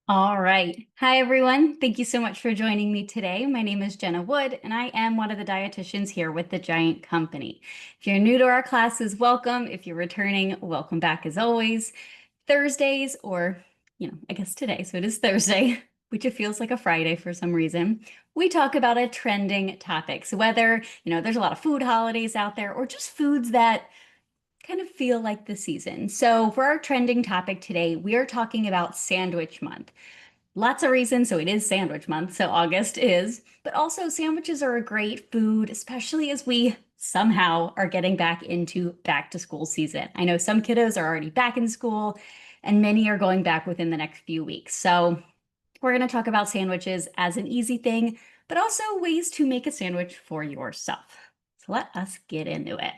All right. Hi, everyone. Thank you so much for joining me today. My name is Jenna Wood, and I am one of the dietitians here with the Giant Company. If you're new to our classes, welcome. If you're returning, welcome back as always. Thursdays, or, I guess today, so it is Thursday, which it feels like a Friday for some reason, we talk about a trending topic. So whether, there's a lot of food holidays out there or just foods that kind of feel like the season. So for our trending topic today, we are talking about Sandwich Month. Lots of reasons. So it is sandwich month. So August is, but also sandwiches are a great food, especially as we somehow are getting back into back to school season. I know some kiddos are already back in school and many are going back within the next few weeks. So we're going to talk about sandwiches as an easy thing, but also ways to make a sandwich for yourself. So let us get into it.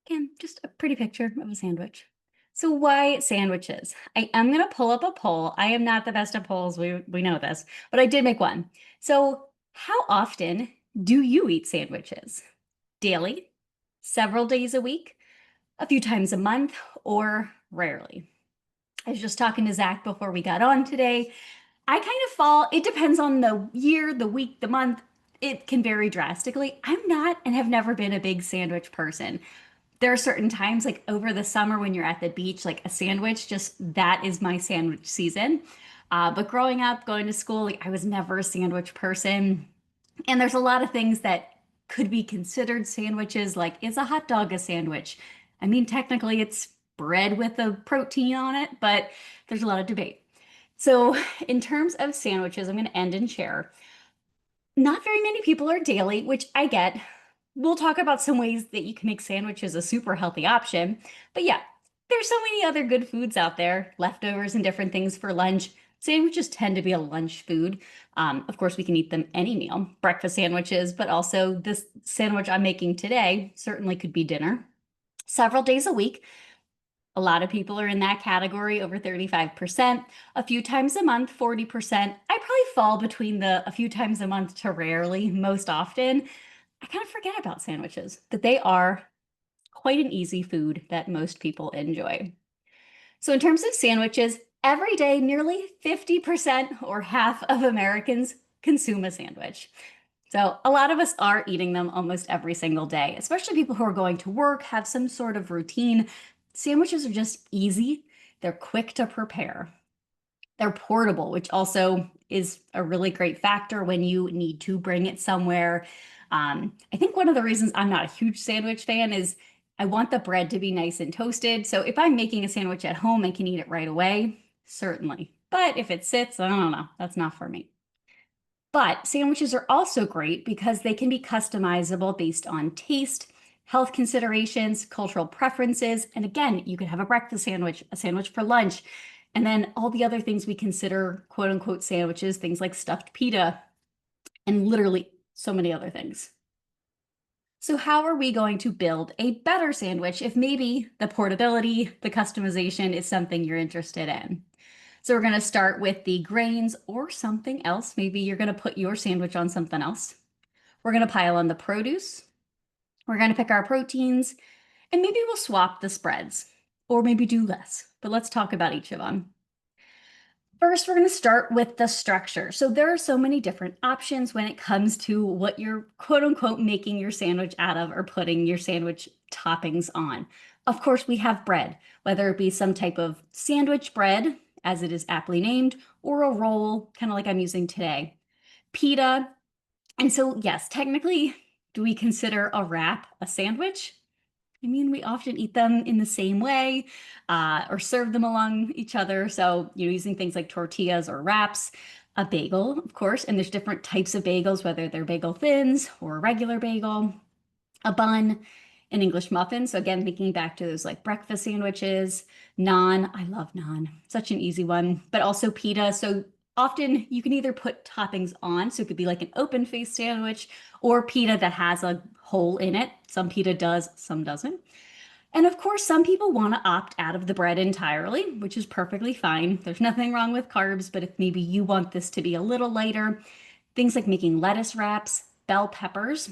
Again, just a pretty picture of a sandwich. So why sandwiches? I am going to pull up a poll. I am not the best at polls. We know this, but I did make one. So how often do you eat sandwiches? Daily, several days a week, a few times a month, or rarely? I was just talking to Zach before we got on today. I kind of fall, it depends on the year, the week, the month. It can vary drastically. I'm not and have never been a big sandwich person. There are certain times, like over the summer when you're at the beach, like a sandwich, just that is my sandwich season. But growing up, going to school, like I was never a sandwich person. And there's a lot of things that could be considered sandwiches, like is a hot dog a sandwich? I mean, technically it's bread with a protein on it, but there's a lot of debate. So, in terms of sandwiches, I'm going to end and share. Not very many people are daily, which I get. We'll talk about some ways that you can make sandwiches a super healthy option. But yeah, there's so many other good foods out there, leftovers and different things for lunch. Sandwiches tend to be a lunch food. Of course, we can eat them any meal, breakfast sandwiches, but also this sandwich I'm making today certainly could be dinner. Several days a week. A lot of people are in that category, over 35%. A few times a month, 40%. I probably fall between the a few times a month to rarely, most often. I kind of forget about sandwiches, that they are quite an easy food that most people enjoy. So, in terms of sandwiches, every day, nearly 50% or half of Americans consume a sandwich. So, a lot of us are eating them almost every single day, especially people who are going to work, have some sort of routine. Sandwiches are just easy, they're quick to prepare. They're portable, which also is a really great factor when you need to bring it somewhere. I think one of the reasons I'm not a huge sandwich fan is I want the bread to be nice and toasted. So if I'm making a sandwich at home and can eat it right away, certainly. But if it sits, I don't know, that's not for me. But sandwiches are also great because they can be customizable based on taste, health considerations, cultural preferences. And again, you could have a breakfast sandwich, a sandwich for lunch, and then all the other things we consider quote unquote sandwiches, things like stuffed pita, and literally so many other things. So, how are we going to build a better sandwich if maybe the portability, the customization is something you're interested in? So we're going to start with the grains or something else. Maybe you're going to put your sandwich on something else. We're going to pile on the produce. We're going to pick our proteins, and maybe we'll swap the spreads or maybe do less. But let's talk about each of them. First, we're going to start with the structure. So there are so many different options when it comes to what you're quote unquote making your sandwich out of or putting your sandwich toppings on. Of course, we have bread, whether it be some type of sandwich bread, as it is aptly named, or a roll, kind of like I'm using today. Pita. And so, yes, technically, do we consider a wrap a sandwich? I mean, we often eat them in the same way or serve them along each other. So, using things like tortillas or wraps, a bagel, of course, and there's different types of bagels, whether they're bagel thins or a regular bagel, a bun, an English muffin. So, again, thinking back to those like breakfast sandwiches, naan. I love naan, such an easy one, but also pita. So, often you can either put toppings on, so it could be like an open faced sandwich, or pita that has a hole in it. Some pita does, some doesn't. And of course, some people want to opt out of the bread entirely, which is perfectly fine. There's nothing wrong with carbs, but if maybe you want this to be a little lighter, things like making lettuce wraps, bell peppers.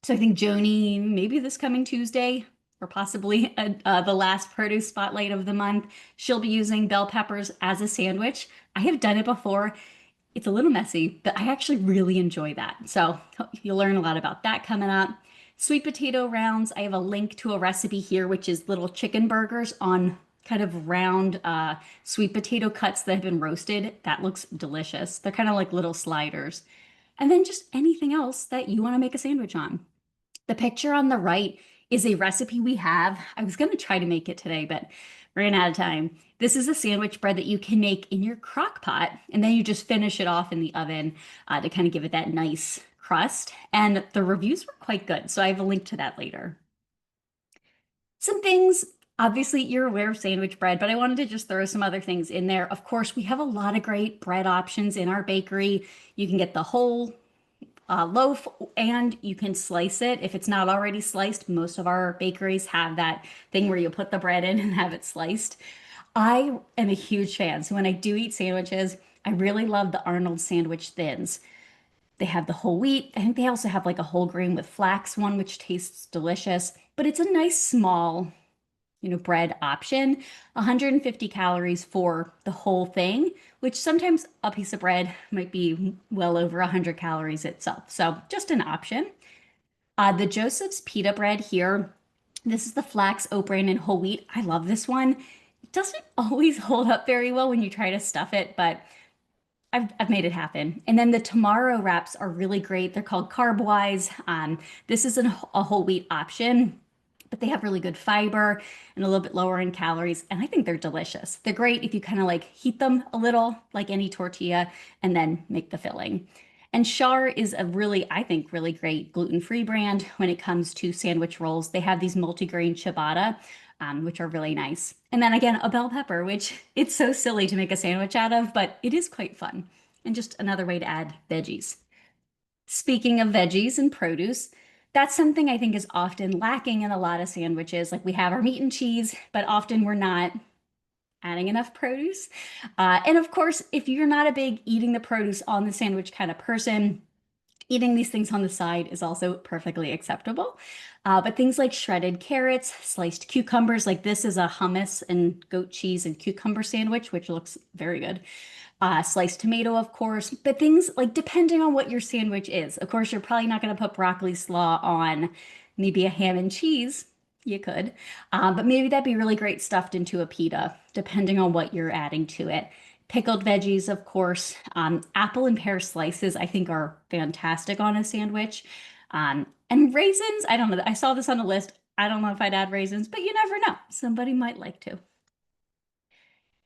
So I think Joni, maybe this coming Tuesday or possibly the last produce spotlight of the month. She'll be using bell peppers as a sandwich. I have done it before. It's a little messy, but I actually really enjoy that. So you'll learn a lot about that coming up. Sweet potato rounds. I have a link to a recipe here, which is little chicken burgers on kind of round sweet potato cuts that have been roasted. That looks delicious. They're kind of like little sliders. And then just anything else that you want to make a sandwich on. The picture on the right is a recipe we have. I was going to try to make it today, but ran out of time. This is a sandwich bread that you can make in your crock pot, and then you just finish it off in the oven to kind of give it that nice crust. And the reviews were quite good, so I have a link to that later. Some things, obviously, you're aware of sandwich bread, but I wanted to just throw some other things in there. Of course, we have a lot of great bread options in our bakery. You can get the whole loaf and you can slice it if it's not already sliced. Most of our bakeries have that thing where you put the bread in and have it sliced. I am a huge fan. So when I do eat sandwiches, I really love the Arnold sandwich thins. They have the whole wheat. I think they also have like a whole grain with flax one, which tastes delicious, but it's a nice small, bread option. 150 calories for the whole thing, which sometimes a piece of bread might be well over 100 calories itself. So just an option. The Joseph's pita bread here. This is the flax, oat bran, and whole wheat. I love this one. It doesn't always hold up very well when you try to stuff it, but I've made it happen. And then the tomorrow wraps are really great. They're called Carb Wise. This is a whole wheat option, but they have really good fiber and a little bit lower in calories. And I think they're delicious. They're great if you kind of like heat them a little like any tortilla and then make the filling. And Char is a really, I think, really great gluten-free brand when it comes to sandwich rolls. They have these multigrain ciabatta, which are really nice. And then again, a bell pepper, which it's so silly to make a sandwich out of, but it is quite fun. And just another way to add veggies. Speaking of veggies and produce, that's something I think is often lacking in a lot of sandwiches. Like we have our meat and cheese, but often we're not adding enough produce. And of course, if you're not a big eating the produce on the sandwich kind of person, eating these things on the side is also perfectly acceptable. But things like shredded carrots, sliced cucumbers, like this is a hummus and goat cheese and cucumber sandwich, which looks very good. Sliced tomato, of course, but things like depending on what your sandwich is. Of course, you're probably not going to put broccoli slaw on maybe a ham and cheese. You could, but maybe that'd be really great stuffed into a pita, depending on what you're adding to it. Pickled veggies, of course. Apple and pear slices, I think, are fantastic on a sandwich. And raisins, I don't know. I saw this on the list. I don't know if I'd add raisins, but you never know. Somebody might like to.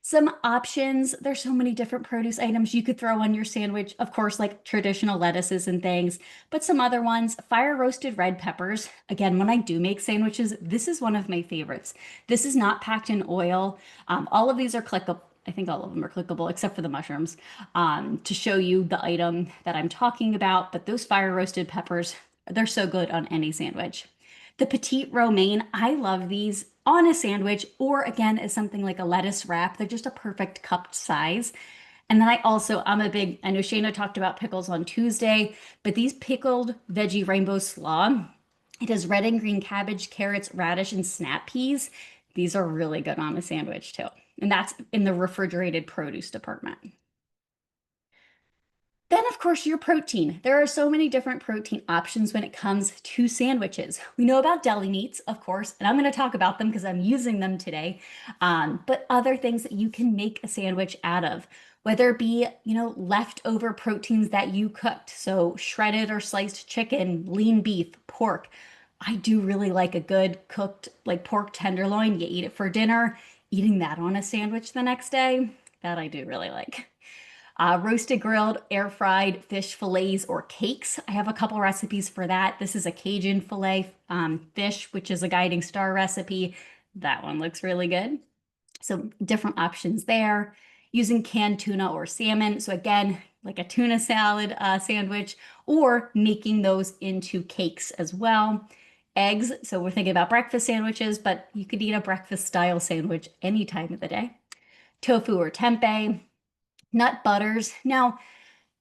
Some options. There's so many different produce items you could throw on your sandwich. Of course, like traditional lettuces and things, but some other ones, fire roasted red peppers. Again, when I do make sandwiches, this is one of my favorites. This is not packed in oil. All of these are clickable. I think all of them are clickable except for the mushrooms to show you the item that I'm talking about. But those fire roasted peppers, they're so good on any sandwich. The petite romaine, I love these on a sandwich or again as something like a lettuce wrap. They're just a perfect cupped size. And then I'm a big, I know Shayna talked about pickles on Tuesday, but these pickled veggie rainbow slaw, it has red and green cabbage, carrots, radish, and snap peas. These are really good on a sandwich too. And that's in the refrigerated produce department. Then, of course, your protein. There are so many different protein options when it comes to sandwiches. We know about deli meats, of course, and I'm going to talk about them because I'm using them today. But other things that you can make a sandwich out of, whether it be, leftover proteins that you cooked. So shredded or sliced chicken, lean beef, pork. I do really like a good cooked, like pork tenderloin. You eat it for dinner, eating that on a sandwich the next day. That I do really like. Roasted, grilled, air fried fish fillets or cakes. I have a couple recipes for that. This is a Cajun fillet fish, which is a guiding star recipe. That one looks really good. So different options there. Using canned tuna or salmon. So again, like a tuna salad sandwich, or making those into cakes as well. Eggs. So we're thinking about breakfast sandwiches, but you could eat a breakfast style sandwich any time of the day. Tofu or tempeh. Nut butters. Now,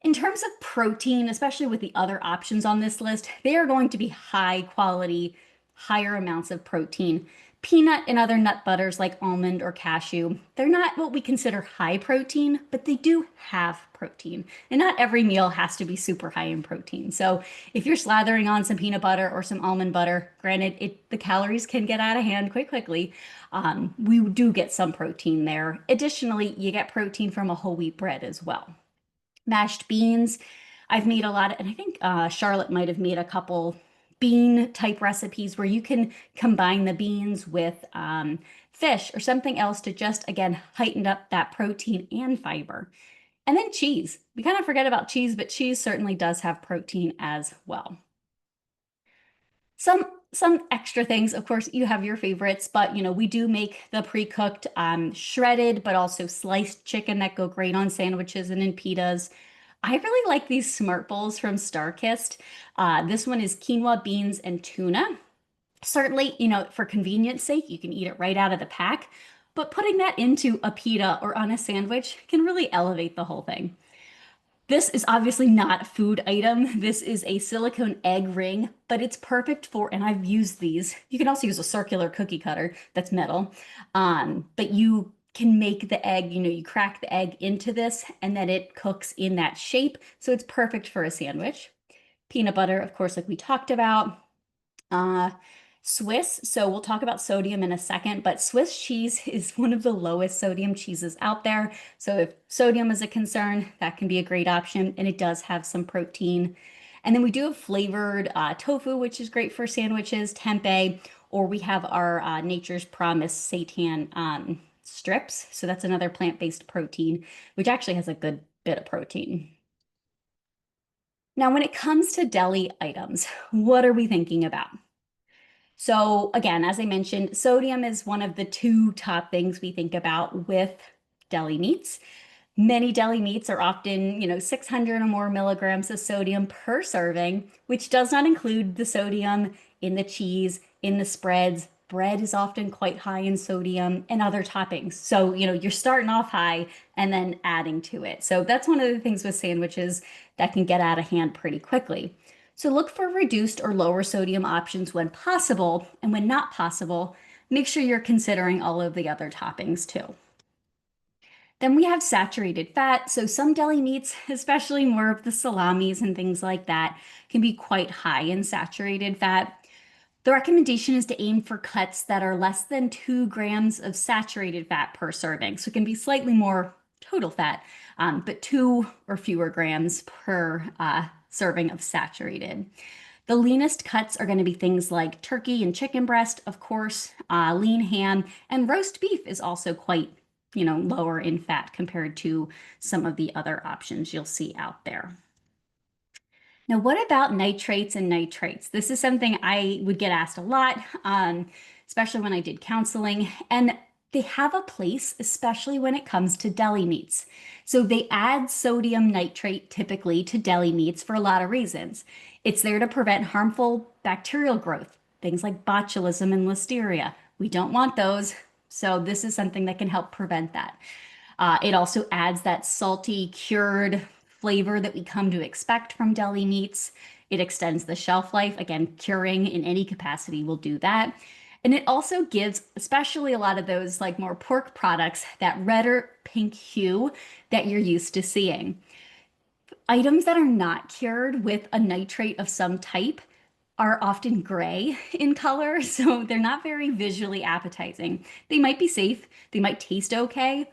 in terms of protein, especially with the other options on this list, they are going to be high quality, higher amounts of protein. Peanut and other nut butters like almond or cashew, they're not what we consider high protein, but they do have protein. And not every meal has to be super high in protein. So if you're slathering on some peanut butter or some almond butter, granted, the calories can get out of hand quite quickly. We do get some protein there. Additionally, you get protein from a whole wheat bread as well. Mashed beans, I've made a lot of, and I think Charlotte might have made a couple bean type recipes where you can combine the beans with fish or something else to just, again, heighten up that protein and fiber. And then cheese. We kind of forget about cheese, but cheese certainly does have protein as well. Some some extra things, of course, you have your favorites, but we do make the pre-cooked shredded, but also sliced chicken that go great on sandwiches and in pitas. I really like these smart bowls from Starkist. This one is quinoa, beans, and tuna. Certainly, for convenience sake, you can eat it right out of the pack, but putting that into a pita or on a sandwich can really elevate the whole thing. This is obviously not a food item. This is a silicone egg ring, but it's perfect for, and I've used these. You can also use a circular cookie cutter that's metal. But you can make the egg, you crack the egg into this and then it cooks in that shape. So it's perfect for a sandwich. Peanut butter, of course, like we talked about. Uh, Swiss, so we'll talk about sodium in a second, but Swiss cheese is one of the lowest sodium cheeses out there. So if sodium is a concern, that can be a great option, and it does have some protein. And then we do have flavored tofu, which is great for sandwiches, tempeh, or we have our Nature's Promise seitan strips. So that's another plant-based protein, which actually has a good bit of protein. Now, when it comes to deli items, what are we thinking about? So again, as I mentioned, sodium is one of the two top things we think about with deli meats. Many deli meats are often, 600 or more milligrams of sodium per serving, which does not include the sodium in the cheese, in the spreads. Bread is often quite high in sodium and other toppings. So, you're starting off high and then adding to it. So that's one of the things with sandwiches that can get out of hand pretty quickly. So look for reduced or lower sodium options when possible, and when not possible, make sure you're considering all of the other toppings too. Then we have saturated fat. So some deli meats, especially more of the salamis and things like that, can be quite high in saturated fat. The recommendation is to aim for cuts that are less than 2 grams of saturated fat per serving. So it can be slightly more total fat, but 2 or fewer grams per serving of saturated. The leanest cuts are going to be things like turkey and chicken breast, of course, lean ham, and roast beef is also quite, lower in fat compared to some of the other options you'll see out there. Now, what about nitrates and nitrates? This is something I would get asked a lot, especially when I did counseling, and they have a place, especially when it comes to deli meats. So they add sodium nitrate typically to deli meats for a lot of reasons. It's there to prevent harmful bacterial growth, things like botulism and listeria. We don't want those, so this is something that can help prevent that. It also adds that salty, cured flavor that we come to expect from deli meats. It extends the shelf life. Again, curing in any capacity will do that. And it also gives, especially a lot of those like more pork products, that red or pink hue that you're used to seeing. Items that are not cured with a nitrate of some type are often gray in color, so they're not very visually appetizing. They might be safe, they might taste okay,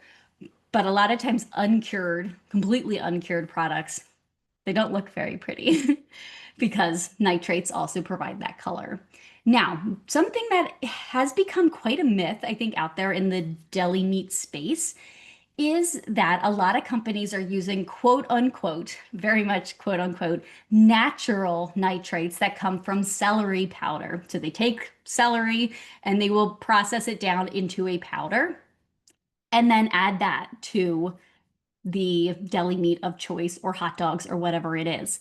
but a lot of times uncured, completely uncured products, they don't look very pretty because nitrates also provide that color. Now, something that has become quite a myth, I think, out there in the deli meat space is that a lot of companies are using quote unquote, very much quote unquote, natural nitrates that come from celery powder. So they take celery and they will process it down into a powder and then add that to the deli meat of choice or hot dogs or whatever it is.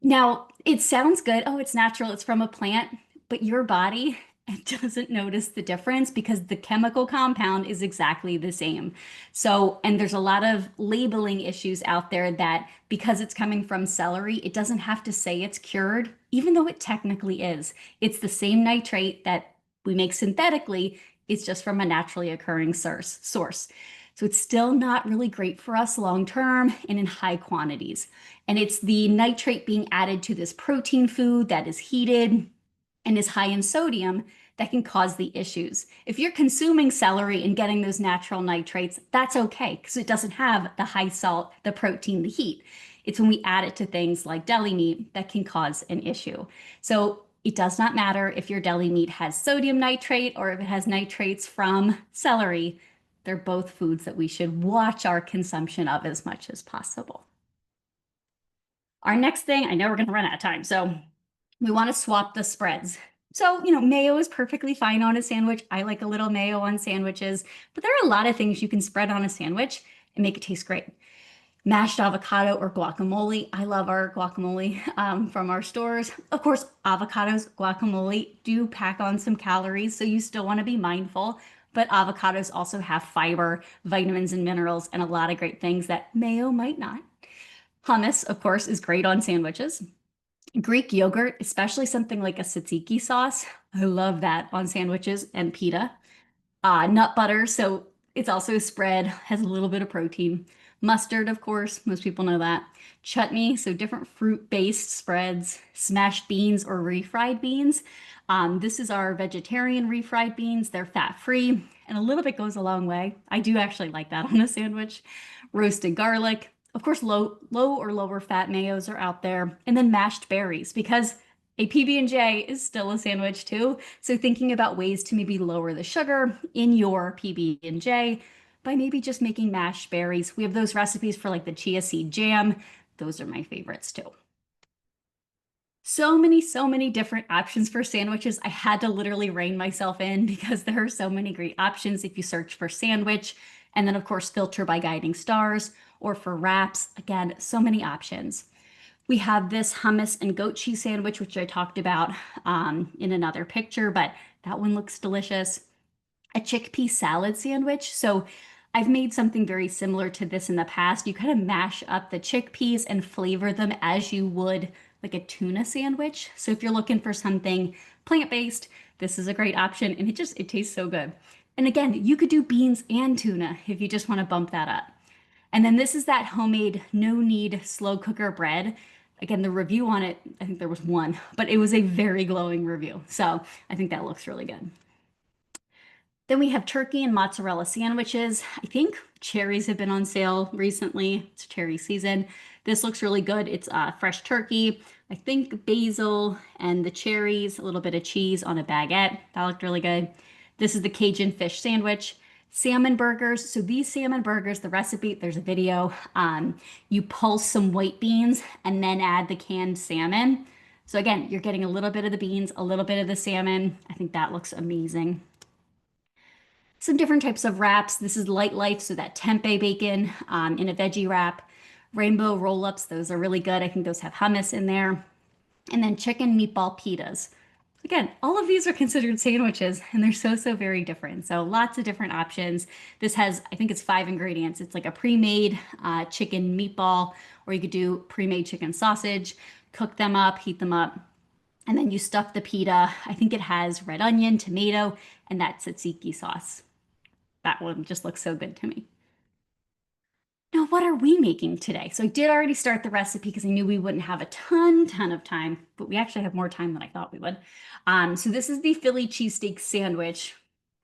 Now, it sounds good. Oh, it's natural, it's from a plant, but your body and doesn't notice the difference because the chemical compound is exactly the same. So, and there's a lot of labeling issues out there that because it's coming from celery, it doesn't have to say it's cured, even though it technically is. It's the same nitrate that we make synthetically, it's just from a naturally occurring source. So it's still not really great for us long term and in high quantities. And it's the nitrate being added to this protein food that is heated and is high in sodium that can cause the issues. If you're consuming celery and getting those natural nitrates, that's okay because it doesn't have the high salt, the protein, the heat. It's when we add it to things like deli meat that can cause an issue. So it does not matter if your deli meat has sodium nitrate or if it has nitrates from celery. They're both foods that we should watch our consumption of as much as possible. Our next thing, I know we're going to run out of time, so we want to swap the spreads. So, mayo is perfectly fine on a sandwich. I like a little mayo on sandwiches, but there are a lot of things you can spread on a sandwich and make it taste great. Mashed avocado or guacamole. I love our guacamole from our stores. Of course, avocados, guacamole do pack on some calories, so you still want to be mindful. But avocados also have fiber, vitamins, and minerals, and a lot of great things that mayo might not. Hummus, of course, is great on sandwiches. Greek yogurt, especially something like a tzatziki sauce. I love that on sandwiches and pita. Nut butter, so it's also spread, has a little bit of protein. Mustard, of course, most people know that. Chutney, so different fruit-based spreads. Smashed beans or refried beans. This is our vegetarian refried beans. They're fat-free, and a little bit goes a long way. I do actually like that on a sandwich. Roasted garlic. Of course, low or lower fat mayos are out there. And then mashed berries, because a PB&J is still a sandwich too. So thinking about ways to maybe lower the sugar in your PB&J by maybe just making mashed berries. We have those recipes for like the chia seed jam. Those are my favorites too. So many different options for sandwiches. I had to literally rein myself in because there are so many great options if you search for sandwich. And then, of course, filter by guiding stars or for wraps. Again, so many options. We have this hummus and goat cheese sandwich, which I talked about in another picture, but that one looks delicious. A chickpea salad sandwich. So I've made something very similar to this in the past. You kind of mash up the chickpeas and flavor them as you would like a tuna sandwich. So if you're looking for something plant-based, this is a great option and it tastes so good. And again, you could do beans and tuna if you just want to bump that up. And then this is that homemade no knead slow cooker bread. Again, the review on it, I think there was one, but it was a very glowing review. So I think that looks really good. Then we have turkey and mozzarella sandwiches. I think cherries have been on sale recently. It's cherry season. This looks really good. It's fresh turkey, I think basil and the cherries, a little bit of cheese on a baguette. That looked really good. This is the Cajun fish sandwich. Salmon burgers. So these salmon burgers, the recipe, there's a video. You pulse some white beans and then add the canned salmon. So again, you're getting a little bit of the beans, a little bit of the salmon. I think that looks amazing. Some different types of wraps. This is Light Life, so that tempeh bacon in a veggie wrap. Rainbow roll-ups, those are really good. I think those have hummus in there. And then chicken meatball pitas. Again, all of these are considered sandwiches and they're so very different. So lots of different options. This has, I think it's 5 ingredients. It's like a pre-made chicken meatball, or you could do pre-made chicken sausage, cook them up, heat them up, and then you stuff the pita. I think it has red onion, tomato, and that tzatziki sauce. That one just looks so good to me. Now, what are we making today? So I did already start the recipe because I knew we wouldn't have a ton of time, but we actually have more time than I thought we would. So this is the Philly cheesesteak sandwich,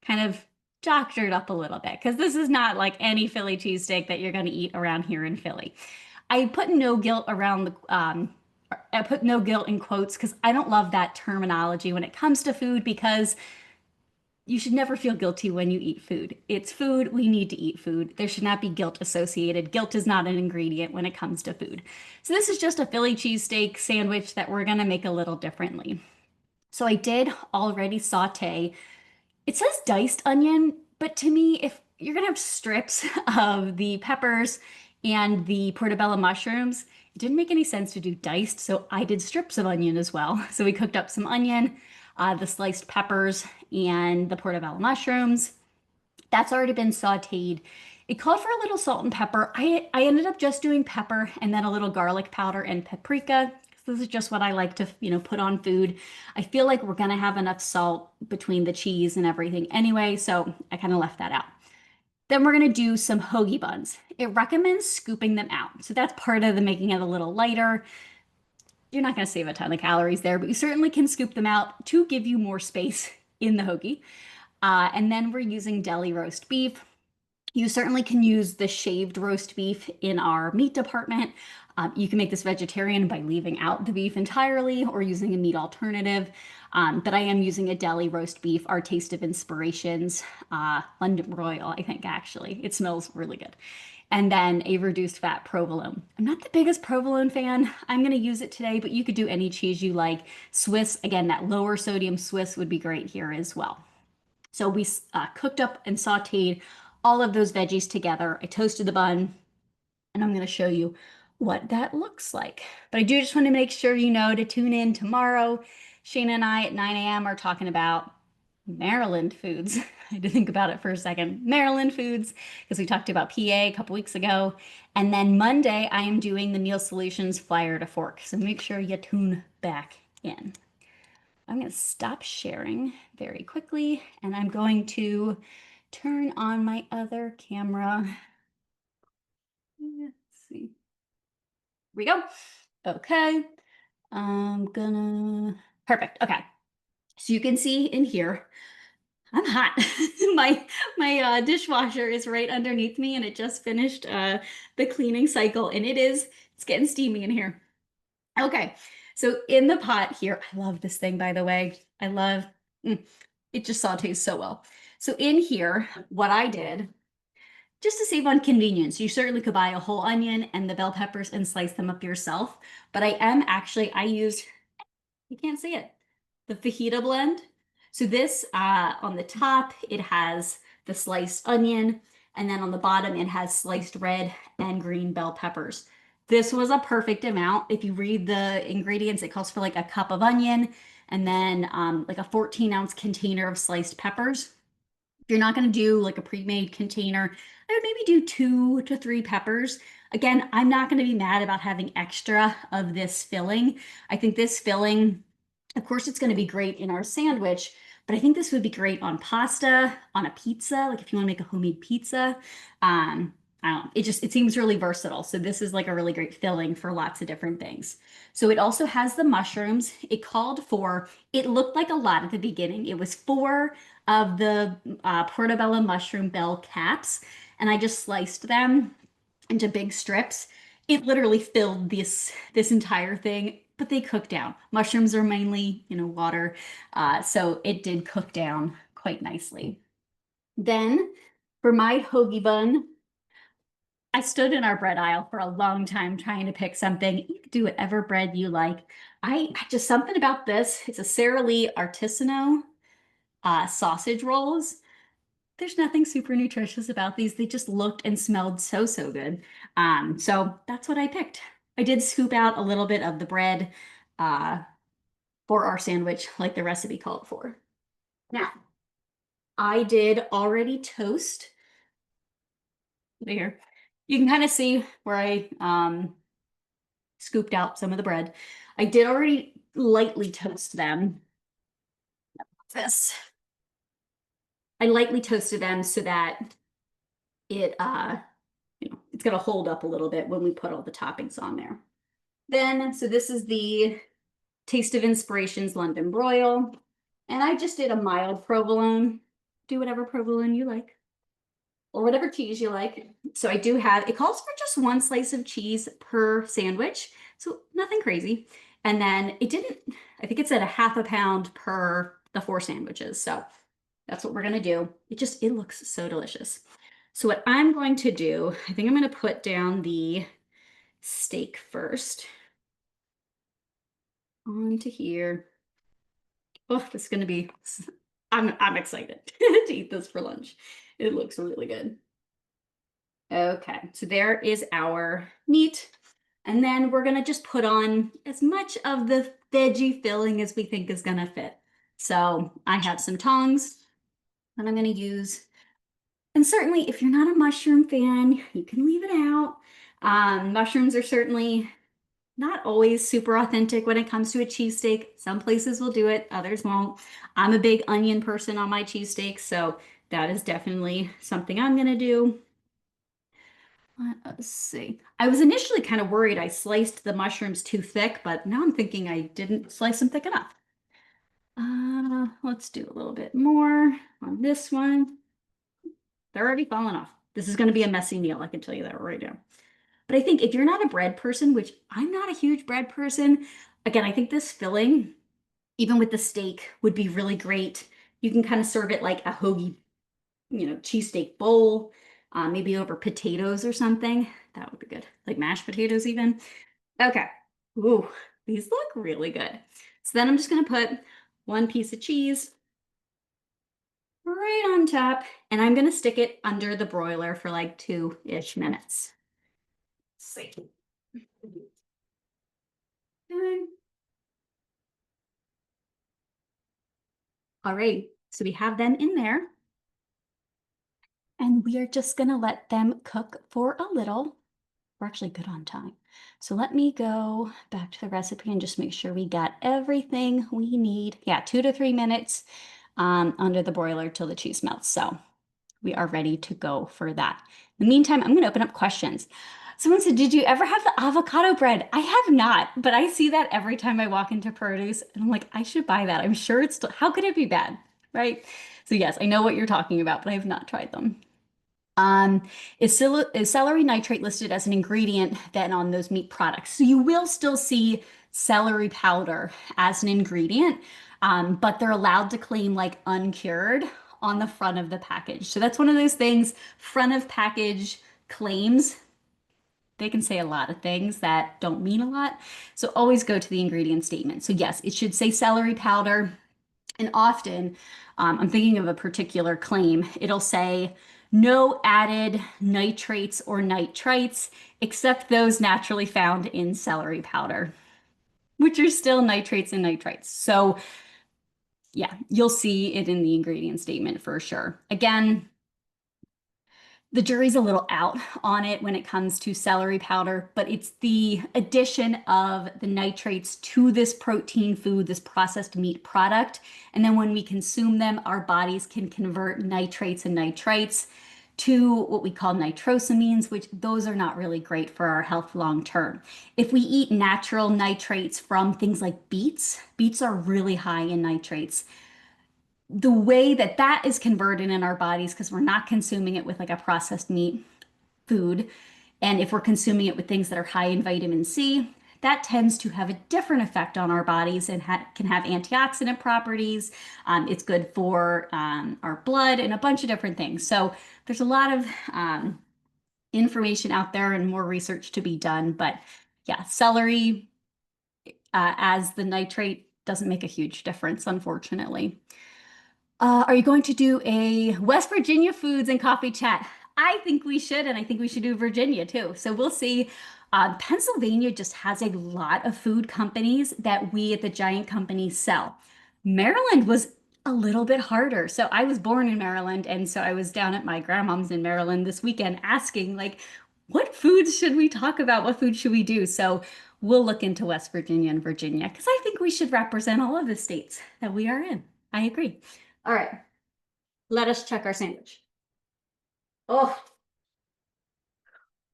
kind of doctored up a little bit because this is not like any Philly cheesesteak that you're going to eat around here in Philly. I put no guilt around the I put no guilt in quotes because I don't love that terminology when it comes to food because you should never feel guilty when you eat food. It's food. We need to eat food. There should not be guilt associated. Guilt is not an ingredient when it comes to food. So this is just a Philly cheesesteak sandwich that we're going to make a little differently. So I did already saute. It says diced onion, but to me, if you're going to have strips of the peppers and the portobello mushrooms, it didn't make any sense to do diced. So I did strips of onion as well. So we cooked up some onion. the sliced peppers and the portobello mushrooms. That's already been sauteed. It called for a little salt and pepper. I ended up just doing pepper and then a little garlic powder and paprika. This is just what I like to, put on food. I feel like we're gonna have enough salt between the cheese and everything anyway, so I kind of left that out. Then we're gonna do some hoagie buns. It recommends scooping them out. So that's part of the making it a little lighter. You're not gonna save a ton of calories there, but you certainly can scoop them out to give you more space in the hoagie. And then we're using deli roast beef. You certainly can use the shaved roast beef in our meat department. You can make this vegetarian by leaving out the beef entirely or using a meat alternative. But I am using a deli roast beef, our Taste of Inspirations, London Royal, I think actually. It smells really good. And then a reduced fat provolone. I'm not the biggest provolone fan. I'm going to use it today, but you could do any cheese you like. Swiss, again, that lower sodium Swiss would be great here as well. So we cooked up and sauteed all of those veggies together. I toasted the bun, and I'm going to show you what that looks like. But I do just want to make sure you know to tune in tomorrow. Shana and I at 9 a.m. are talking about Maryland foods. I had to think about it for a second. Maryland foods, because we talked about PA a couple weeks ago. And then Monday, I am doing the Meal Solutions Flyer to Fork. So make sure you tune back in. I'm going to stop sharing very quickly, and I'm going to turn on my other camera. Let's see. Here we go. Okay. Perfect. Okay. So you can see in here, I'm hot. My dishwasher is right underneath me, and it just finished the cleaning cycle, and it's getting steamy in here. Okay, so in the pot here, I love this thing, by the way. Mm, it just sautés so well. So in here, what I did, just to save on convenience, you certainly could buy a whole onion and the bell peppers and slice them up yourself. But I use, you can't see it, the fajita blend. So this, on the top, it has the sliced onion, and then on the bottom, it has sliced red and green bell peppers. This was a perfect amount. If you read the ingredients, it calls for like a cup of onion and then like a 14-ounce container of sliced peppers. If you're not going to do like a pre-made container, I would maybe do 2 to 3 peppers. Again, I'm not going to be mad about having extra of this filling. I think this filling, of course, it's going to be great in our sandwich, but I think this would be great on pasta, on a pizza, like if you want to make a homemade pizza. I don't know, it seems really versatile. So this is like a really great filling for lots of different things. So it also has the mushrooms. It looked like a lot at the beginning. It was 4 of the portobello mushroom bell caps, and I just sliced them into big strips. It literally filled this entire thing, but they cook down. Mushrooms are mainly, water, so it did cook down quite nicely. Then for my hoagie bun, I stood in our bread aisle for a long time trying to pick something. You can do whatever bread you like. I just something about this. It's a Sara Lee Artisanal sausage rolls. There's nothing super nutritious about these. They just looked and smelled so, so good. So that's what I picked. I did scoop out a little bit of the bread for our sandwich, like the recipe called for. Now, I did already toast. Here, you can kind of see where I scooped out some of the bread. I did already lightly toast them. This. I lightly toasted them so that it it's gonna hold up a little bit when we put all the toppings on there. Then, so this is the Taste of Inspirations London Broil. And I just did a mild provolone. Do whatever provolone you like, or whatever cheese you like. So I do have, it calls for just 1 slice of cheese per sandwich. So nothing crazy. And then I think it said a half a pound per the 4 sandwiches. So that's what we're gonna do. It looks so delicious. So what I'm going to do, I think I'm gonna put down the steak first onto here. Oh, this is gonna be, I'm excited to eat this for lunch. It looks really good. Okay, so there is our meat. And then we're gonna just put on as much of the veggie filling as we think is gonna fit. So I have some tongs that I'm going to use. And certainly, if you're not a mushroom fan, you can leave it out. Mushrooms are certainly not always super authentic when it comes to a cheesesteak. Some places will do it, others won't. I'm a big onion person on my cheesesteaks, so that is definitely something I'm going to do. Let's see. I was initially kind of worried I sliced the mushrooms too thick, but now I'm thinking I didn't slice them thick enough. Let's do a little bit more on this one. They're already falling off. This is going to be a messy meal, I can tell you that right now. But I think if you're not a bread person, which I'm not a huge bread person, again, I think this filling, even with the steak, would be really great. You can kind of serve it like a hoagie, cheesesteak bowl, maybe over potatoes or something. That would be good. Like mashed potatoes even. Okay. Ooh, these look really good. So then I'm just going to put one piece of cheese right on top, and I'm going to stick it under the broiler for like 2-ish minutes. Let's see. Okay. All right, so we have them in there, and we are just going to let them cook for a little. We're actually good on time. So let me go back to the recipe and just make sure we got everything we need. Yeah, 2 to 3 minutes under the broiler till the cheese melts. So we are ready to go for that. In the meantime, I'm going to open up questions. Someone said, did you ever have the avocado bread? I have not, but I see that every time I walk into produce and I'm like, I should buy that. I'm sure it's, how could it be bad? Right? So yes, I know what you're talking about, but I have not tried them. Um, is celery nitrate listed as an ingredient then on those meat products? So you will still see celery powder as an ingredient, but they're allowed to claim like uncured on the front of the package. So that's one of those things, front of package claims. They can say a lot of things that don't mean a lot. So always go to the ingredient statement. So yes, it should say celery powder. And often, I'm thinking of a particular claim, it'll say no added nitrates or nitrites except those naturally found in celery powder, which are still nitrates and nitrites. So, yeah, you'll see it in the ingredient statement for sure. Again, the jury's a little out on it when it comes to celery powder, but it's the addition of the nitrates to this protein food, this processed meat product. And then when we consume them, our bodies can convert nitrates and nitrites to what we call nitrosamines, which those are not really great for our health long term. If we eat natural nitrates from things like beets, beets are really high in nitrates. The way that that is converted in our bodies, because we're not consuming it with like a processed meat food, and if we're consuming it with things that are high in vitamin C, that tends to have a different effect on our bodies and can have antioxidant properties. It's good for our blood and a bunch of different things. So there's a lot of information out there and more research to be done. But yeah, celery as the nitrate doesn't make a huge difference, unfortunately. Are you going to do a West Virginia foods and coffee chat? I think we should, and I think we should do Virginia too. So we'll see. Pennsylvania just has a lot of food companies that we at the Giant Company sell. Maryland was a little bit harder. So I was born in Maryland, and so I was down at my grandmom's in Maryland this weekend asking, like, what foods should we talk about? What food should we do? So we'll look into West Virginia and Virginia because I think we should represent all of the states that we are in. I agree. All right, let us check our sandwich. Oh,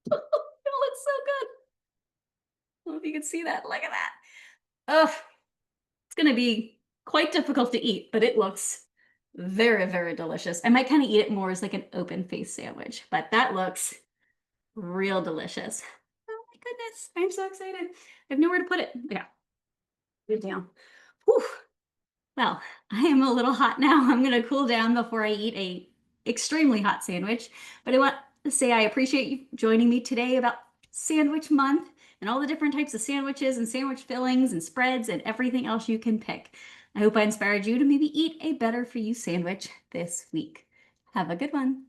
it looks so good. I don't know if you can see that. Look at that. Oh, it's going to be quite difficult to eat, but it looks very, very delicious. I might kind of eat it more as like an open face sandwich, but that looks real delicious. Oh my goodness, I'm so excited. I have nowhere to put it. Yeah, good down. Whew. Well, I am a little hot now. I'm going to cool down before I eat a extremely hot sandwich. But I want to say I appreciate you joining me today about Sandwich Month and all the different types of sandwiches and sandwich fillings and spreads and everything else you can pick. I hope I inspired you to maybe eat a better for you sandwich this week. Have a good one.